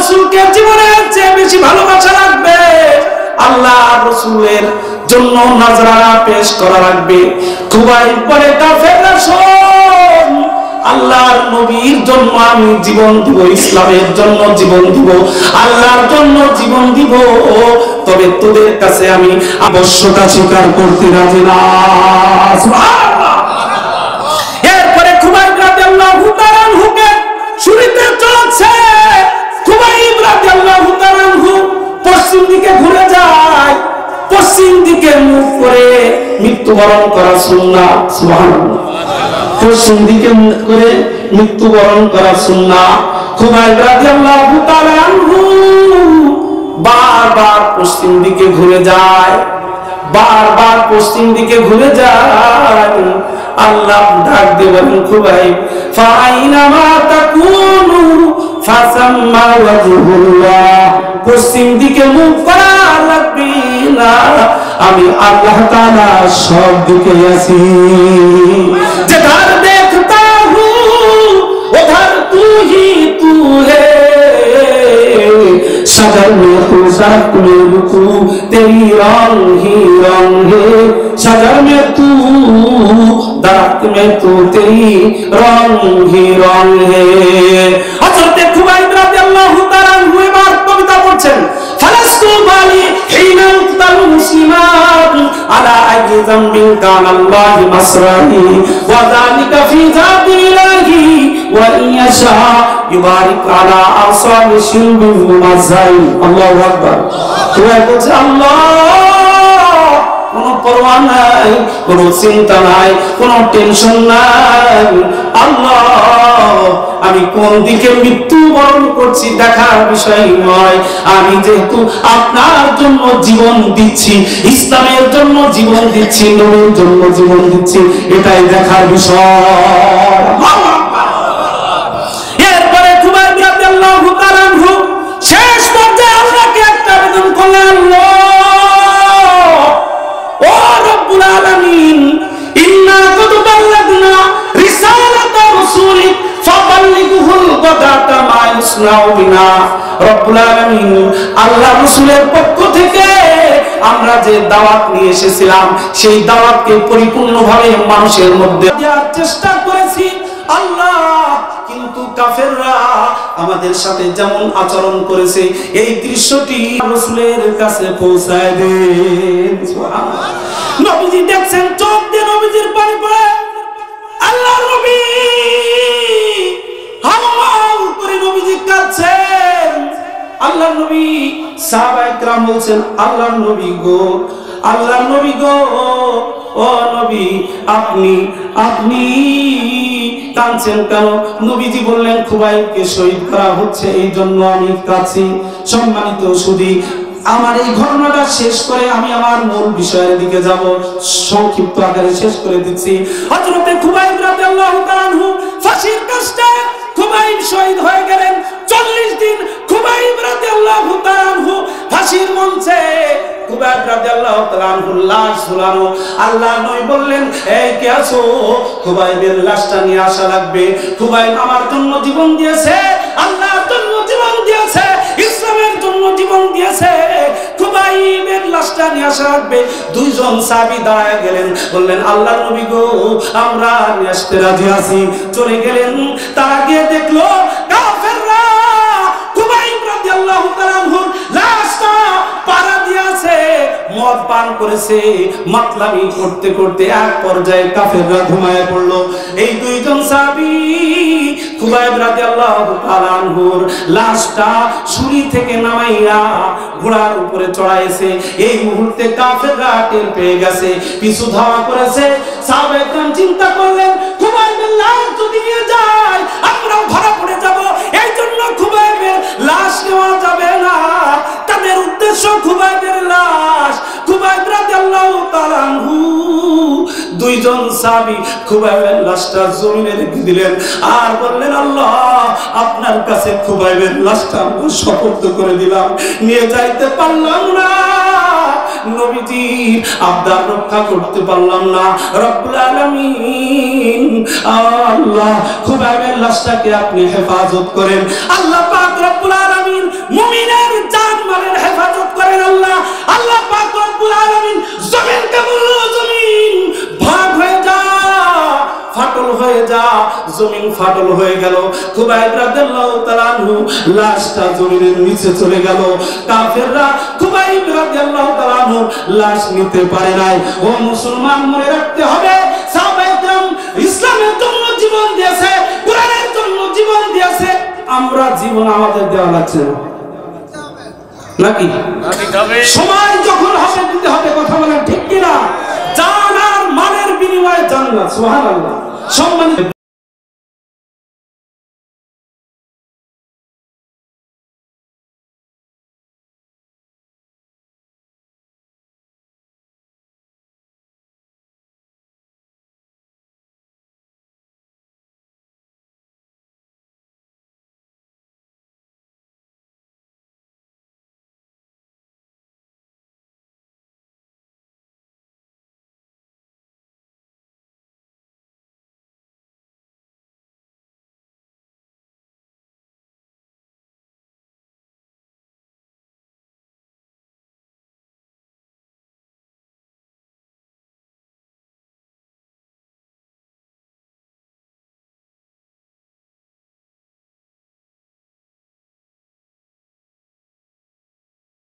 রাসূলকে জীবনের চেয়ে বেশি ভালোবাসা রাখবে, আল্লাহ রাসূলের জন্য নাজরানা পেশ করা রাখবে। খুবাইব বলে কাফেররা শোন, আল্লাহর নবীর জন্য আমি জীবন দিব, ইসলামের জন্য জীবন দিব, আল্লাহর জন্য জীবন দিব, তবে তোদের কাছে আমি আবশ্যকতা স্বীকার করতে রাজি না। সুবহানাল্লাহ। এরপরে খুবাইব রাদিয়াল্লাহু তাআলা আনহুকে শুরুতে চলছে, খুবাইব রাদিয়াল্লাহু তাআলা আনহু পশ্চিম দিকে ঘুরে যায়, পশ্চিম দিকে মুখ করে মৃত্যুবরণ করা সুন্নাহ। সুবহানাল্লাহ। পশ্চিম দিকে মুখ করে মৃত্যুবরণ করা সুন্নাহ। খুবাইব রাদিয়াল্লাহু তাআলা আনহু বারবার পশ্চিম দিকে ঘুরে যায়, বারবার পশ্চিম দিকে ঘুরে যায়। আল্লাহ ডাক দিয়ে বলেন, খুবাইব ফাইনামা তাকুনু ফাসাম্মা ওয়াজহুল্লাহ, পশ্চিম দিকে মুখ করা লাগবে না, আমি আল্লাহ তাআলা সব দিকে আছি। जिधर देखता हूँ उधर तू ही तू है, शजर में तू दरख्त में तू, तेरी रंग ही रंग है, शजर में तू दरख्त में तू, तेरी रंग ही रंग है। हज़रत खुबाइब রাদিয়াল্লাহু তাআলা আনহু এবার কবিতা পড়ছেন, ফালাস্তু বালি হিনা উক্তাল মুসলিমান আলা আইয়ি যামবিন কানা আল্লাহু মাসরাহি ওয়া যালিকা ফি যাতিল্লাহি ওয়া ইয়াশা ইউবারিক আলা আসামি শিলবিন মুমাজ্জাই। আল্লাহু আকবার। তোরা বলছে আল্লাহ, কোনো পরোয়া নাই, কোনো চিন্তা নাই, কোনো টেনশন নাই। আল্লাহ, আমি কোন দিকে মৃত্যুবরণ করছি দেখার বিষয় নয়, আমি যেহেতু আপনার জন্য জীবন দিচ্ছি, ইসলামের জন্য জীবন দিচ্ছি, নবীর জন্য জীবন দিচ্ছি, এটাই দেখার বিষয়। এরপরে খুবাইব রাদিয়াল্লাহু তাআলা আনহু শেষ পর্যায়ে আল্লাহকে একটা আবেদন করলেন, ও রব্বুল আলামিন, ইন্না কদ বাল্লাগনা রিসালাতা রাসূলিক ফাবাল্লিগহুল গাদাতা মা ইসনাউ বিনা। রব্বুল আলামিন, আল্লাহ রাসূলের পক্ষ থেকে আমরা যে দাওয়াত নিয়ে এসেছিলাম, সেই দাওয়াতকে পরিপূর্ণভাবে মানুষের মধ্যে দেওয়ার চেষ্টা করেছি আল্লাহ, কিন্তু কাফেররা আমাদের সাথে যেমন আচরণ করেছে, এই দৃশ্যটি রাসূলের কাছে পৌঁছায় দেন। সুবহানাল্লাহ। নবীজি দেখছেন, চোখ দিয়ে নবীজির পানি পড়ে, আল্লাহর নবী হাওয়াও করে নবীজি কাঁদছেন। আল্লাহর নবী, সাহাবায়ে কেরাম বলছেন, আল্লাহর নবী গো, আল্লাহর নবী গো, ও নবী, আপনি আপনি কাঁদছেন কেন? নবীজি বললেন, খুবাইবকে শহীদ করা হচ্ছে, এই জন্য আমি কাঁদছি। সম্মানিত সুধী, আমার এই ঘটনাটা শেষ করে আমি আমার মূল বিষয়ের দিকে যাব, সংক্ষিপ্ত আকারে শেষ করে দিচ্ছি। হযরত খুবাইব রাদিয়াল্লাহু তাআলা আনহু ফাঁসির কাস্টে খুবাইব শহীদ হয়ে গেলেন। 40 দিন খুবাইব রাদিয়াল্লাহু তাআলা আনহু ফাঁসির মঞ্চে, খুবাইব রাদিয়াল্লাহু তাআলা আনহুর লাশ ঝুলানো। আল্লাহ নবী বললেন, এই কে আছো? খুবাইবের লাশটা নিয়ে আসা লাগবে। খুবাইব আমার জন্য জীবন দিয়েছে, আল্লাহর জন্য জীবন দিয়েছে, ইসলামের জন্য জীবন দিয়েছে, খুবাইবের লাশটা নিয়ে আসা লাগবে। দুইজন সাহাবী দাঁড়ায় গেলেন, বললেন, আল্লাহর নবী গো, আমরা নিয়ে আসতে রাজি আছি। চলে গেলেন, তারা গিয়ে দেখলো কাফেররা খুবাইব রাদিয়াল্লাহু তাআলা আনহুর লাশটা পাড়া দিয়ে আছে, মদ পান করেছে, মাতলামি করতে করতে এক পর্যায়ে কাফেররা ঘুমায় পড়লো। এই দুইজন সাহাবী খুবাইব রাদিয়াল্লাহু তাআলা আনহুর লাশটা ছুরি থেকে নামাইয়া ঘোড়ার উপরে চড়াইছে। এই মুহূর্তে কাফেররা টের পেয়ে গেছে, পিছু ধাওয়া করেছে। সাহাবায়ে কেরাম চিন্তা করলেন, খুবাইবের লাশ যদি নিয়ে যায় আমরাও ধরা পড়ে যাব, এই জন্য খুবাইবের লাশ নেওয়া যাবে না। তাদের উদ্দেশ্য খুবাইবের লাশ। খুবাইব রাদিয়াল্লাহু তাআলা আনহু দুইজন সাহাবী খুবাইবের লাশটা জমিনে রেখে দিলেন আর বললেন, আল্লাহ, আপনার কাছে খুবাইবের লাশটা আমরা সুপর্দ করে দিলাম, নিয়ে যাইতে পারলাম না, নবীজির আবদার রক্ষা করতে পারলাম না। রব্বুল আলামিন, আল্লাহ, খুবাইবের লাশটাকে আপনি হেফাজত করেন। আল্লাহ পাক রব্বুল আলামিন হয়ে যা, জমিন ফাটল হয়ে গেল। খুবাইব রাদিয়াল্লাহু তাআলা আনহু লাশটা জমিনের নিচে চলে গেল। কাফেররা খুবাইব রাদিয়াল্লাহু তাআলা আনহু লাশ নিতে পারে নাই। ও মুসলমান, মনে রাখতে হবে সাহাবায়ে কেরাম ইসলামের জন্য জীবন দিয়েছে, কোরআনের জন্য জীবন দিয়েছে। আমরা জীবন আমাদের দেওয়া লাগছে না নাকি? সময় যখন হবে দিতে হবে, কথা বলেন ঠিক কিনা? জান আর মালের বিনিময়ে জান্নাত। সুবহানাল্লাহ। সম্মানিত